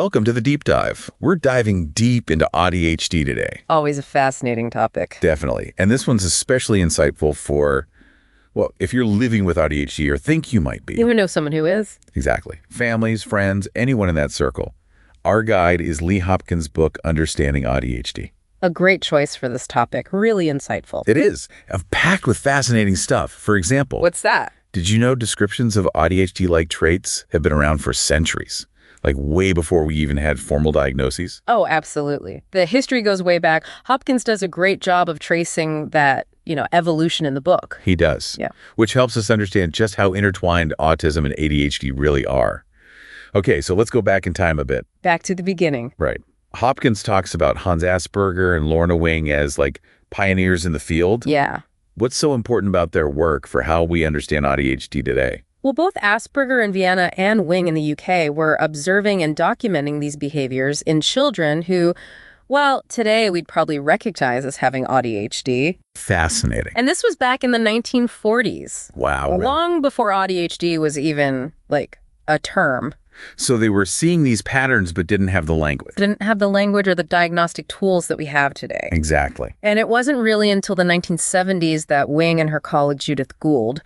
Welcome to the Deep Dive. We're diving deep into AuDHD today. Always a fascinating topic. Definitely. And this one's especially insightful for, well, if you're living with AuDHD or think you might be. You know someone who is. Exactly. Families, friends, anyone in that circle. Our guide is Lee Hopkins' book, Understanding AuDHD. A great choice for this topic. Really insightful. It is. Packed with fascinating stuff. For example, what's that? Did you know descriptions of AuDHD-like traits have been around for centuries? Like way before we even had formal diagnoses? Oh, absolutely. The history goes way back. Hopkins does a great job of tracing that, evolution in the book. He does. Yeah. Which helps us understand just how intertwined autism and ADHD really are. Okay, so let's go back in time a bit. Back to the beginning. Right. Hopkins talks about Hans Asperger and Lorna Wing as like pioneers in the field. Yeah. What's so important about their work for how we understand AuDHD today? Well, both Asperger in Vienna and Wing in the UK were observing and documenting these behaviors in children who, well, today we'd probably recognize as having AuDHD. Fascinating. And this was back in the 1940s. Wow. Really? Long before AuDHD was even, like, a term. So they were seeing these patterns but didn't have the language. Didn't have the language or the diagnostic tools that we have today. Exactly. And it wasn't really until the 1970s that Wing and her colleague Judith Gould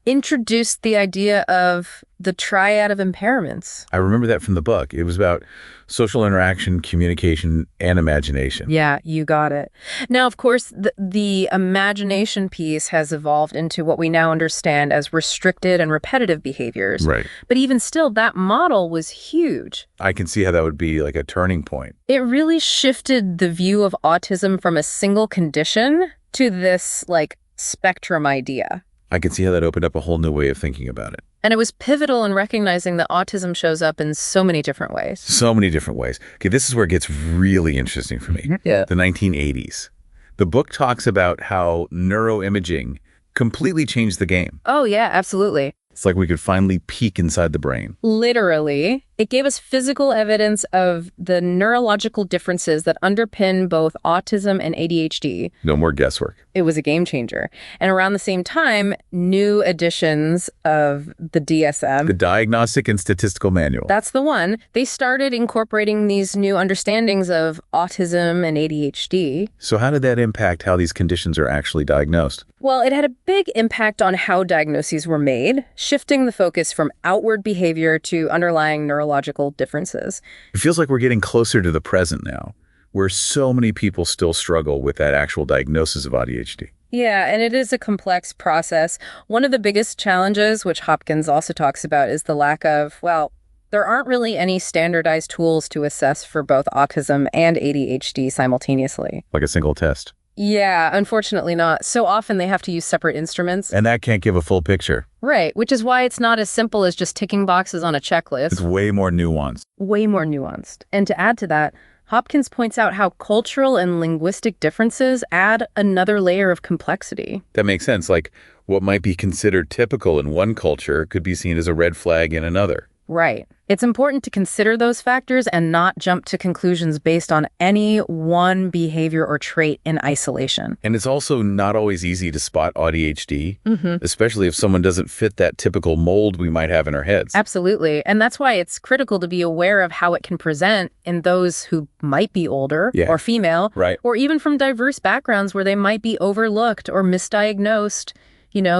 introduced the idea of the triad of impairments. I remember that from the book. It was about social interaction, communication, and imagination. Yeah, you got it. Now, of course, the imagination piece has evolved into what we now understand as restricted and repetitive behaviors. Right. But even still, that model was huge. I can see how that would be like a turning point. It really shifted the view of autism from a single condition to this, like, spectrum idea. I can see how that opened up a whole new way of thinking about it. And it was pivotal in recognizing that autism shows up in so many different ways. So many different ways. Okay, this is where it gets really interesting for me. Yeah. The 1980s. The book talks about how neuroimaging completely changed the game. Oh, yeah, absolutely. It's like we could finally peek inside the brain. Literally. It gave us physical evidence of the neurological differences that underpin both autism and ADHD. No more guesswork. It was a game changer. And around the same time, new editions of the DSM. The Diagnostic and Statistical Manual. That's the one. They started incorporating these new understandings of autism and ADHD. So how did that impact how these conditions are actually diagnosed? Well, it had a big impact on how diagnoses were made, shifting the focus from outward behavior to underlying neurological differences. It feels like we're getting closer to the present now, where so many people still struggle with that actual diagnosis of AuDHD. Yeah, and it is a complex process. One of the biggest challenges, which Hopkins also talks about, is the lack of, well, there aren't really any standardized tools to assess for both autism and ADHD simultaneously. Like a single test. Yeah, unfortunately not. So often they have to use separate instruments. And that can't give a full picture. Right, which is why it's not as simple as just ticking boxes on a checklist. It's way more nuanced. Way more nuanced. And to add to that, Hopkins points out how cultural and linguistic differences add another layer of complexity. That makes sense. Like what might be considered typical in one culture could be seen as a red flag in another. Right. It's important to consider those factors and not jump to conclusions based on any one behavior or trait in isolation. And it's also not always easy to spot AuDHD, especially if someone doesn't fit that typical mold we might have in our heads. Absolutely. And that's why it's critical to be aware of how it can present in those who might be older or female, or even from diverse backgrounds where they might be overlooked or misdiagnosed,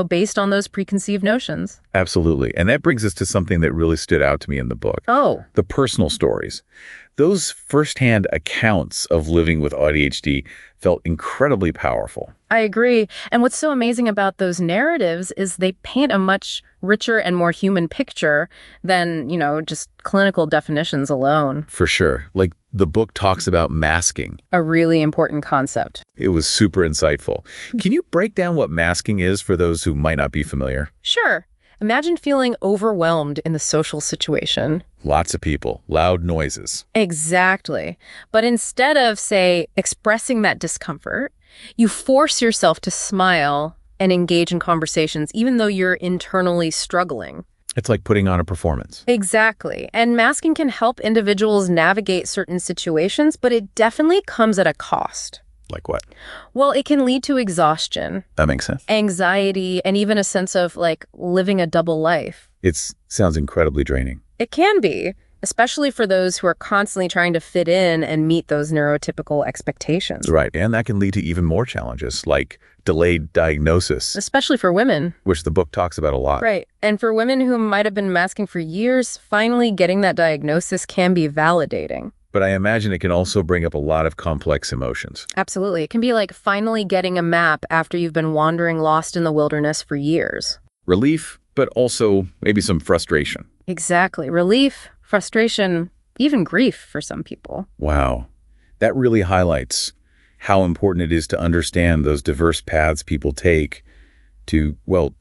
based on those preconceived notions. Absolutely. And that brings us to something that really stood out to me in the book. Oh. The personal stories. Those firsthand accounts of living with AuDHD felt incredibly powerful. I agree. And what's so amazing about those narratives is they paint a much richer and more human picture than, just clinical definitions alone. For sure. Like the book talks about masking. A really important concept. It was super insightful. Can you break down what masking is for those who might not be familiar? Sure. Imagine feeling overwhelmed in the social situation. Lots of people, loud noises. Exactly. But instead of, say, expressing that discomfort, you force yourself to smile and engage in conversations, even though you're internally struggling. It's like putting on a performance. Exactly. And masking can help individuals navigate certain situations, but it definitely comes at a cost. Like what? Well, it can lead to exhaustion. That makes sense. Anxiety, and even a sense of, like, living a double life. It sounds incredibly draining. It can be. especially for those who are constantly trying to fit in and meet those neurotypical expectations. Right, and that can lead to even more challenges, like delayed diagnosis. Especially for women. Which the book talks about a lot. Right, and for women who might have been masking for years, finally getting that diagnosis can be validating. But I imagine it can also bring up a lot of complex emotions. Absolutely. It can be like finally getting a map after you've been wandering lost in the wilderness for years. Relief, but also maybe some frustration. Exactly. Relief, frustration, even grief for some people. Wow. That really highlights how important it is to understand those diverse paths people take to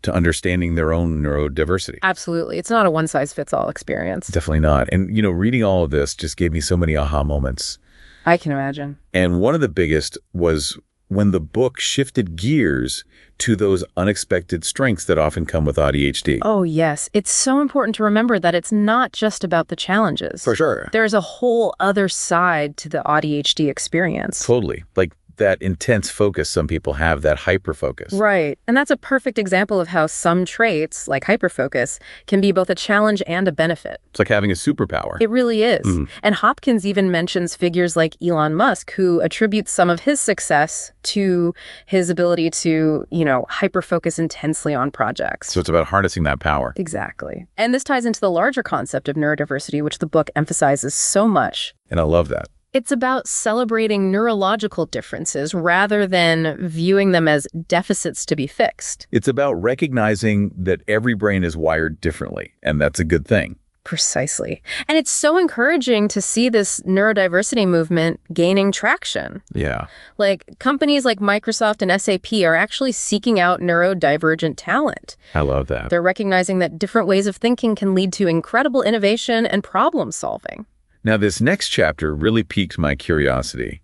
understanding their own neurodiversity. Absolutely. It's not a one-size-fits-all experience. Definitely not. And, reading all of this just gave me so many aha moments. I can imagine. And one of the biggest was when the book shifted gears to those unexpected strengths that often come with AuDHD. Oh, yes. It's so important to remember that it's not just about the challenges. For sure. There's a whole other side to the AuDHD experience. Totally. Like that intense focus some people have, that hyperfocus. Right. And that's a perfect example of how some traits, like hyperfocus, can be both a challenge and a benefit. It's like having a superpower. It really is. And Hopkins even mentions figures like Elon Musk, who attributes some of his success to his ability to, hyperfocus intensely on projects. So it's about harnessing that power. Exactly. And this ties into the larger concept of neurodiversity, which the book emphasizes so much. And I love that. It's about celebrating neurological differences rather than viewing them as deficits to be fixed. It's about recognizing that every brain is wired differently, and that's a good thing. Precisely. And it's so encouraging to see this neurodiversity movement gaining traction. Yeah. Like companies like Microsoft and SAP are actually seeking out neurodivergent talent. I love that. They're recognizing that different ways of thinking can lead to incredible innovation and problem solving. Now, this next chapter really piqued my curiosity.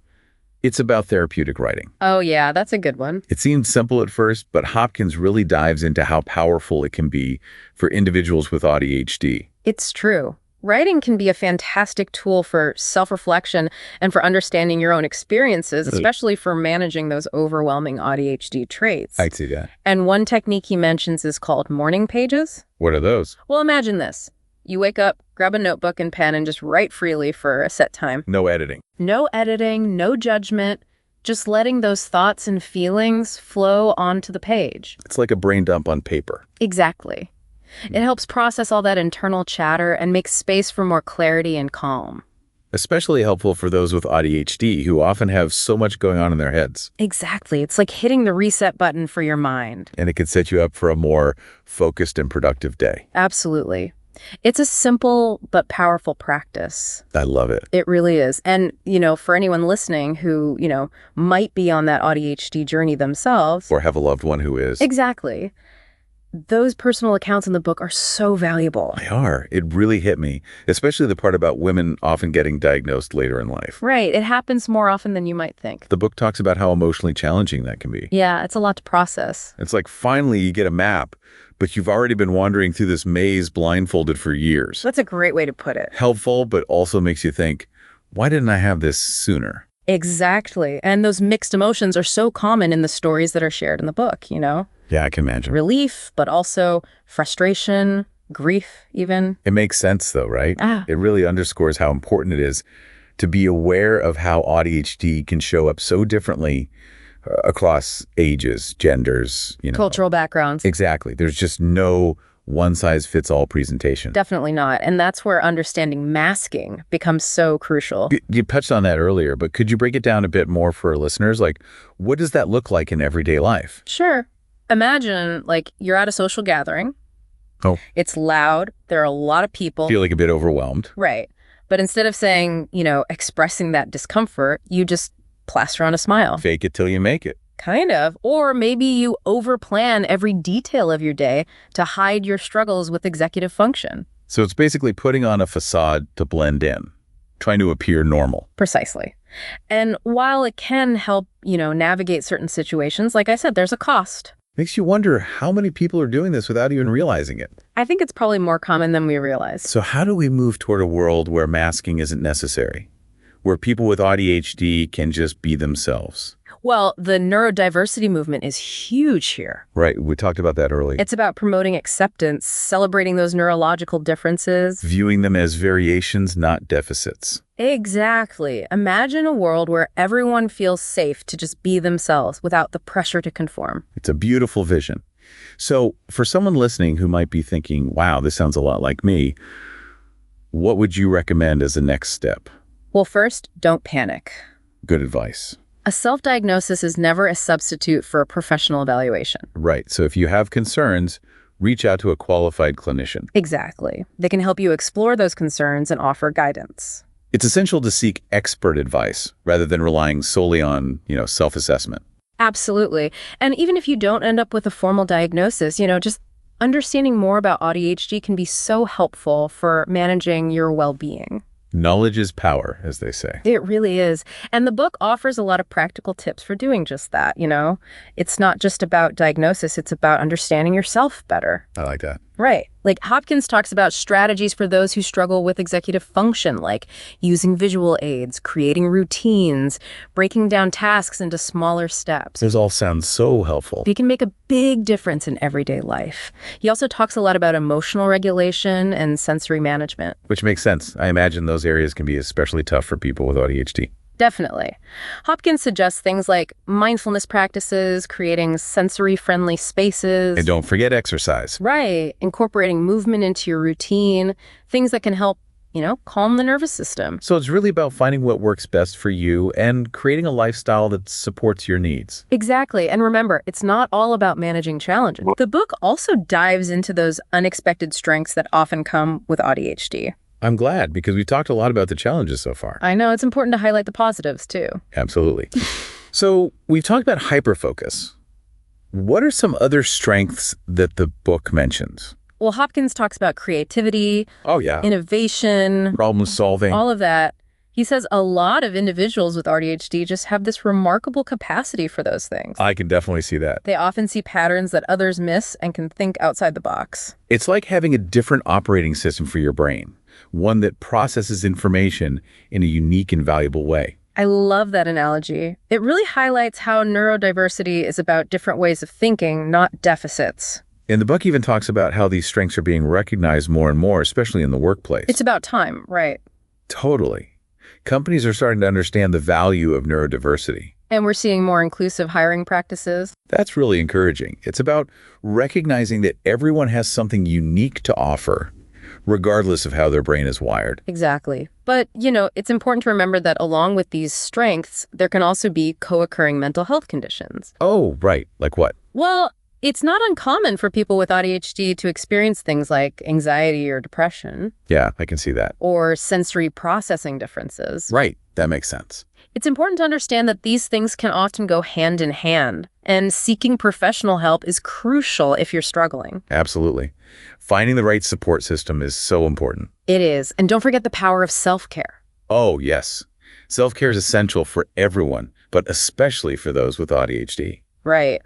It's about therapeutic writing. Oh, yeah, that's a good one. It seems simple at first, but Hopkins really dives into how powerful it can be for individuals with AuDHD. It's true. Writing can be a fantastic tool for self-reflection and for understanding your own experiences, especially for managing those overwhelming AuDHD traits. I see that. And one technique he mentions is called morning pages. What are those? Well, imagine this. You wake up, grab a notebook and pen, and just write freely for a set time. No editing. No editing, no judgment, just letting those thoughts and feelings flow onto the page. It's like a brain dump on paper. Exactly. It helps process all that internal chatter and makes space for more clarity and calm. Especially helpful for those with AuDHD who often have so much going on in their heads. Exactly. It's like hitting the reset button for your mind. And it can set you up for a more focused and productive day. Absolutely. It's a simple but powerful practice. I love it. It really is. And, for anyone listening who, might be on that AuDHD journey themselves. Or have a loved one who is. Exactly. Those personal accounts in the book are so valuable. They are. It really hit me, especially the part about women often getting diagnosed later in life. Right. It happens more often than you might think. The book talks about how emotionally challenging that can be. Yeah, it's a lot to process. It's like finally you get a map, but you've already been wandering through this maze blindfolded for years. That's a great way to put it. Helpful, but also makes you think, why didn't I have this sooner? Exactly. And those mixed emotions are so common in the stories that are shared in the book, Yeah, I can imagine. Relief, but also frustration, grief even. It makes sense though, right? It really underscores how important it is to be aware of how AuDHD can show up so differently across ages, genders, Cultural backgrounds. Exactly. There's just no one-size-fits-all presentation. Definitely not. And that's where understanding masking becomes so crucial. You touched on that earlier, but could you break it down a bit more for our listeners? Like, what does that look like in everyday life? Sure. Imagine, you're at a social gathering. Oh. It's loud. There are a lot of people. Feel like a bit overwhelmed. Right. But instead of saying, expressing that discomfort, you just plaster on a smile. Fake it till you make it. Kind of. Or maybe you overplan every detail of your day to hide your struggles with executive function. So it's basically putting on a facade to blend in, trying to appear normal. Precisely. And while it can help, navigate certain situations, like I said, there's a cost. Makes you wonder how many people are doing this without even realizing it. I think it's probably more common than we realize. So how do we move toward a world where masking isn't necessary? Where people with AuDHD can just be themselves? Well, the neurodiversity movement is huge here. Right. We talked about that earlier. It's about promoting acceptance, celebrating those neurological differences. Viewing them as variations, not deficits. Exactly. Imagine a world where everyone feels safe to just be themselves without the pressure to conform. It's a beautiful vision. So for someone listening who might be thinking, wow, this sounds a lot like me, what would you recommend as a next step? Well, first, don't panic. Good advice. A self-diagnosis is never a substitute for a professional evaluation. Right. So if you have concerns, reach out to a qualified clinician. Exactly. They can help you explore those concerns and offer guidance. It's essential to seek expert advice rather than relying solely on, self-assessment. Absolutely. And even if you don't end up with a formal diagnosis, just understanding more about AuDHD can be so helpful for managing your well-being. Knowledge is power, as they say. It really is. And the book offers a lot of practical tips for doing just that, It's not just about diagnosis, it's about understanding yourself better. I like that. Right. Like Hopkins talks about strategies for those who struggle with executive function, like using visual aids, creating routines, breaking down tasks into smaller steps. Those all sound so helpful. They can make a big difference in everyday life. He also talks a lot about emotional regulation and sensory management. Which makes sense. I imagine those areas can be especially tough for people with AuDHD. Definitely. Hopkins suggests things like mindfulness practices, creating sensory-friendly spaces. And don't forget exercise. Right. Incorporating movement into your routine, things that can help, calm the nervous system. So it's really about finding what works best for you and creating a lifestyle that supports your needs. Exactly. And remember, it's not all about managing challenges. The book also dives into those unexpected strengths that often come with AuDHD. I'm glad, because we talked a lot about the challenges so far. I know. It's important to highlight the positives, too. Absolutely. So we've talked about hyperfocus. What are some other strengths that the book mentions? Well, Hopkins talks about creativity, innovation, problem solving, all of that. He says a lot of individuals with AuDHD just have this remarkable capacity for those things. I can definitely see that. They often see patterns that others miss and can think outside the box. It's like having a different operating system for your brain, one that processes information in a unique and valuable way. I love that analogy. It really highlights how neurodiversity is about different ways of thinking, not deficits. And the book even talks about how these strengths are being recognized more and more, especially in the workplace. It's about time, right? Totally. Companies are starting to understand the value of neurodiversity. And we're seeing more inclusive hiring practices. That's really encouraging. It's about recognizing that everyone has something unique to offer, regardless of how their brain is wired. Exactly. But, it's important to remember that along with these strengths, there can also be co-occurring mental health conditions. Oh, right. Like what? Well, it's not uncommon for people with AuDHD to experience things like anxiety or depression. Yeah, I can see that. Or sensory processing differences. Right. That makes sense. It's important to understand that these things can often go hand in hand, and seeking professional help is crucial if you're struggling. Absolutely. Finding the right support system is so important. It is. And don't forget the power of self-care. Oh, yes. Self-care is essential for everyone, but especially for those with AuDHD. Right.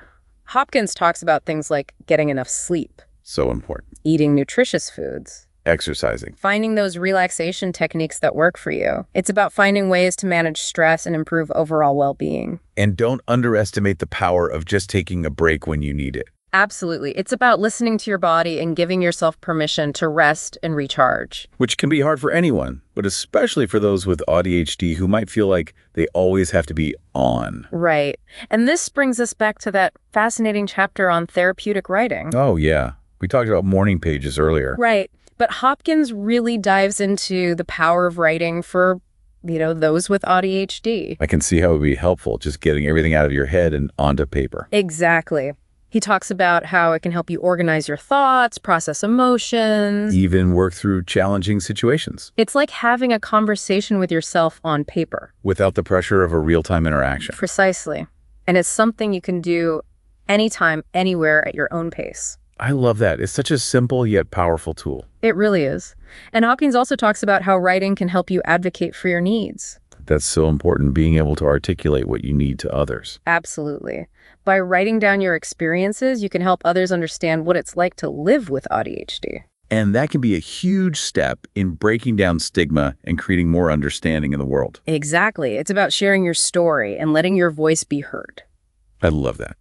Hopkins talks about things like getting enough sleep. So important. Eating nutritious foods. Exercising. Finding those relaxation techniques that work for you. It's about finding ways to manage stress and improve overall well-being. And don't underestimate the power of just taking a break when you need it. Absolutely. It's about listening to your body and giving yourself permission to rest and recharge. Which can be hard for anyone, but especially for those with AuDHD who might feel like they always have to be on. Right. And this brings us back to that fascinating chapter on therapeutic writing. Oh, yeah. We talked about morning pages earlier. Right. But Hopkins really dives into the power of writing for, those with AuDHD. I can see how it would be helpful, just getting everything out of your head and onto paper. Exactly. He talks about how it can help you organize your thoughts, process emotions. Even work through challenging situations. It's like having a conversation with yourself on paper. Without the pressure of a real-time interaction. Precisely. And it's something you can do anytime, anywhere at your own pace. I love that. It's such a simple yet powerful tool. It really is. And Hopkins also talks about how writing can help you advocate for your needs. That's so important, being able to articulate what you need to others. Absolutely. By writing down your experiences, you can help others understand what it's like to live with AuDHD. And that can be a huge step in breaking down stigma and creating more understanding in the world. Exactly. It's about sharing your story and letting your voice be heard. I love that.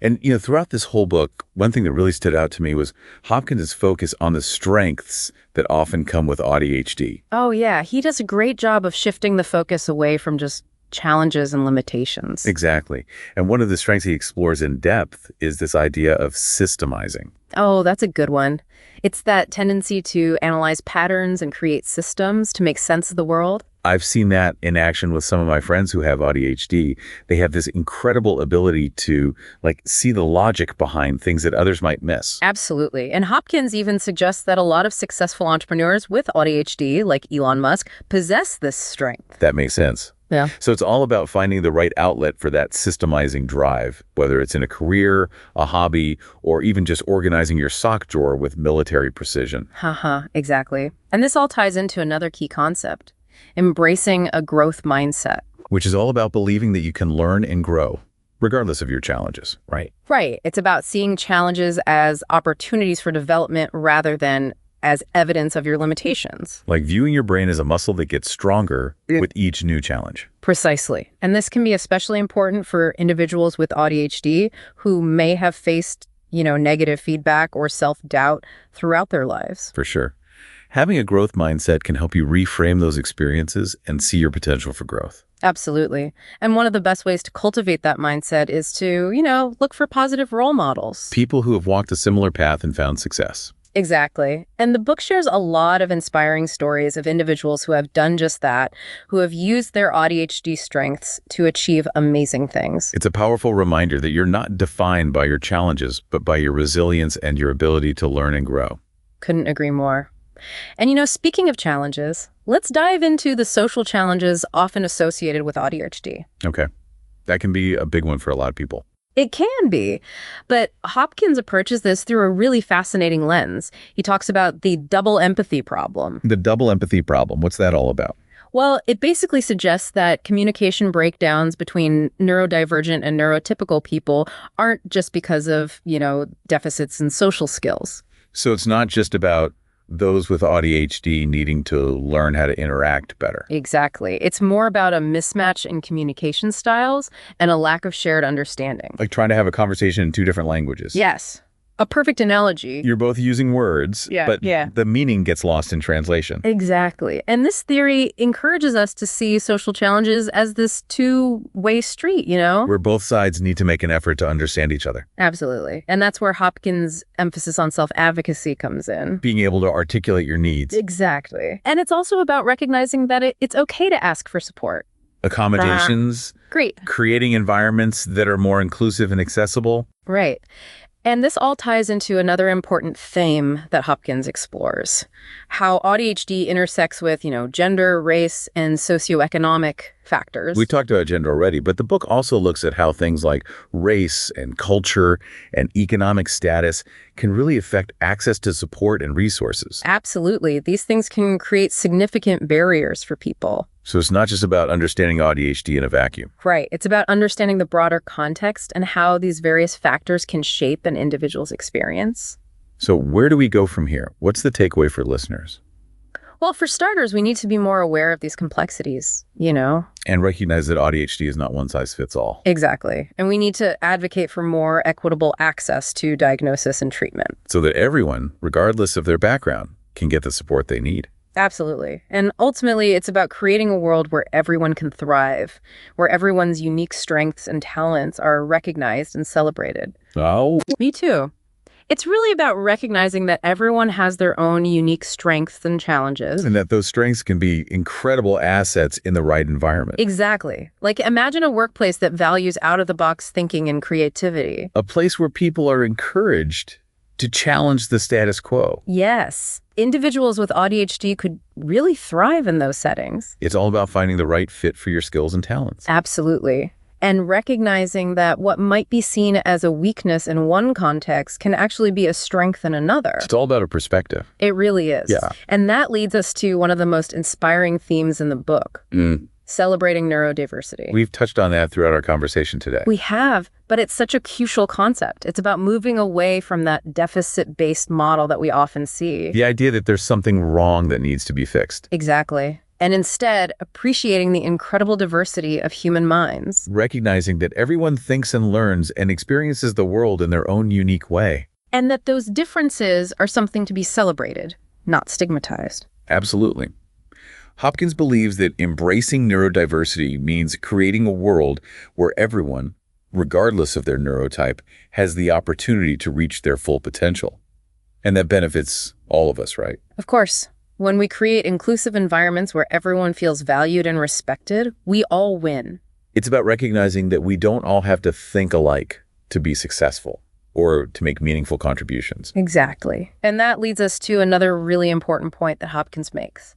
And, throughout this whole book, one thing that really stood out to me was Hopkins' focus on the strengths that often come with AuDHD. Oh, yeah. He does a great job of shifting the focus away from just challenges and limitations. Exactly. And one of the strengths he explores in depth is this idea of systemizing. Oh, that's a good one. It's that tendency to analyze patterns and create systems to make sense of the world. I've seen that in action with some of my friends who have AuDHD. They have this incredible ability to see the logic behind things that others might miss. Absolutely. And Hopkins even suggests that a lot of successful entrepreneurs with AuDHD, like Elon Musk, possess this strength. That makes sense. Yeah. So it's all about finding the right outlet for that systemizing drive, whether it's in a career, a hobby, or even just organizing your sock drawer with military precision. Exactly. And this all ties into another key concept: embracing a growth mindset. Which is all about believing that you can learn and grow, regardless of your challenges, right? Right. It's about seeing challenges as opportunities for development rather than as evidence of your limitations. Like viewing your brain as a muscle that gets stronger with each new challenge. Precisely. And this can be especially important for individuals with AuDHD who may have faced, negative feedback or self-doubt throughout their lives. For sure. Having a growth mindset can help you reframe those experiences and see your potential for growth. Absolutely. And one of the best ways to cultivate that mindset is to, look for positive role models. People who have walked a similar path and found success. Exactly. And the book shares a lot of inspiring stories of individuals who have done just that, who have used their AuDHD strengths to achieve amazing things. It's a powerful reminder that you're not defined by your challenges, but by your resilience and your ability to learn and grow. Couldn't agree more. And speaking of challenges, let's dive into the social challenges often associated with AuDHD. Okay. That can be a big one for a lot of people. It can be, but Hopkins approaches this through a really fascinating lens. He talks about the double empathy problem. The double empathy problem, what's that all about? Well, it basically suggests that communication breakdowns between neurodivergent and neurotypical people aren't just because of, deficits in social skills. So it's not just about those with AuDHD needing to learn how to interact better. Exactly. It's more about a mismatch in communication styles and a lack of shared understanding. Like trying to have a conversation in two different languages. Yes. A perfect analogy. You're both using words, but the meaning gets lost in translation. Exactly. And this theory encourages us to see social challenges as this two-way street, Where both sides need to make an effort to understand each other. Absolutely. And that's where Hopkins' emphasis on self-advocacy comes in. Being able to articulate your needs. Exactly. And it's also about recognizing that it's okay to ask for support. Accommodations. Great. Creating environments that are more inclusive and accessible. Right. And this all ties into another important theme that Hopkins explores: how AuDHD intersects with, gender, race, and socioeconomic factors. We talked about gender already, but the book also looks at how things like race and culture and economic status can really affect access to support and resources. Absolutely. These things can create significant barriers for people. So it's not just about understanding AuDHD in a vacuum. Right. It's about understanding the broader context and how these various factors can shape an individual's experience. So where do we go from here? What's the takeaway for listeners? Well, for starters, we need to be more aware of these complexities, And recognize that AuDHD is not one size fits all. Exactly. And we need to advocate for more equitable access to diagnosis and treatment. So that everyone, regardless of their background, can get the support they need. Absolutely. And ultimately, it's about creating a world where everyone can thrive, where everyone's unique strengths and talents are recognized and celebrated. Oh. Me too. It's really about recognizing that everyone has their own unique strengths and challenges. And that those strengths can be incredible assets in the right environment. Exactly. Like imagine a workplace that values out-of-the-box thinking and creativity. A place where people are encouraged to challenge the status quo. Yes. Individuals with AuDHD could really thrive in those settings. It's all about finding the right fit for your skills and talents. Absolutely. And recognizing that what might be seen as a weakness in one context can actually be a strength in another. It's all about a perspective. It really is. Yeah. And that leads us to one of the most inspiring themes in the book. celebrating neurodiversity. We've touched on that throughout our conversation today. We have, but it's such a crucial concept. It's about moving away from that deficit-based model that we often see. The idea that there's something wrong that needs to be fixed. Exactly. And instead, appreciating the incredible diversity of human minds. Recognizing that everyone thinks and learns and experiences the world in their own unique way. And that those differences are something to be celebrated, not stigmatized. Absolutely. Hopkins believes that embracing neurodiversity means creating a world where everyone, regardless of their neurotype, has the opportunity to reach their full potential. And that benefits all of us, right? Of course. When we create inclusive environments where everyone feels valued and respected, we all win. It's about recognizing that we don't all have to think alike to be successful or to make meaningful contributions. Exactly. And that leads us to another really important point that Hopkins makes: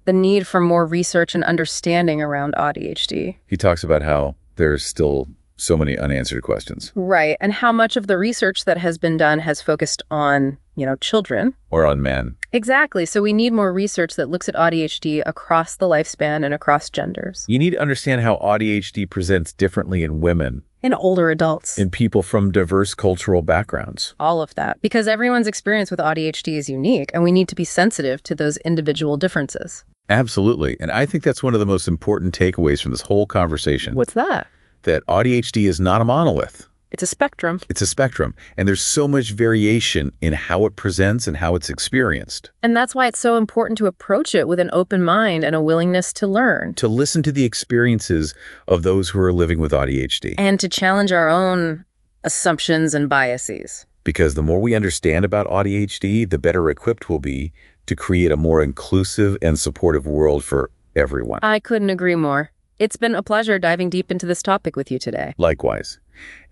the need for more research and understanding around AuDHD. He talks about how there's still so many unanswered questions. Right, and how much of the research that has been done has focused on, children. Or on men. Exactly, so we need more research that looks at AuDHD across the lifespan and across genders. You need to understand how AuDHD presents differently in women. In older adults. In people from diverse cultural backgrounds. All of that, because everyone's experience with AuDHD is unique, and we need to be sensitive to those individual differences. Absolutely. And I think that's one of the most important takeaways from this whole conversation. What's that? That AuDHD is not a monolith. It's a spectrum. It's a spectrum. And there's so much variation in how it presents and how it's experienced. And that's why it's so important to approach it with an open mind and a willingness to learn. To listen to the experiences of those who are living with AuDHD. And to challenge our own assumptions and biases. Because the more we understand about AuDHD, the better equipped we'll be to create a more inclusive and supportive world for everyone. I couldn't agree more. It's been a pleasure diving deep into this topic with you today. Likewise.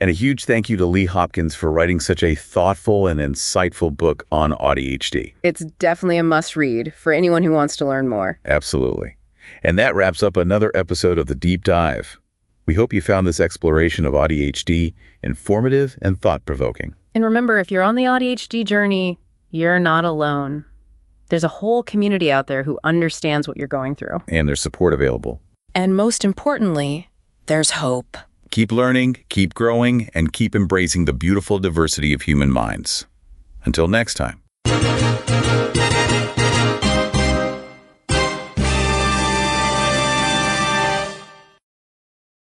And a huge thank you to Lee Hopkins for writing such a thoughtful and insightful book on AuDHD. It's definitely a must-read for anyone who wants to learn more. Absolutely. And that wraps up another episode of The Deep Dive. We hope you found this exploration of AuDHD informative and thought-provoking. And remember, if you're on the AuDHD journey, you're not alone. There's a whole community out there who understands what you're going through. And there's support available. And most importantly, there's hope. Keep learning, keep growing, and keep embracing the beautiful diversity of human minds. Until next time.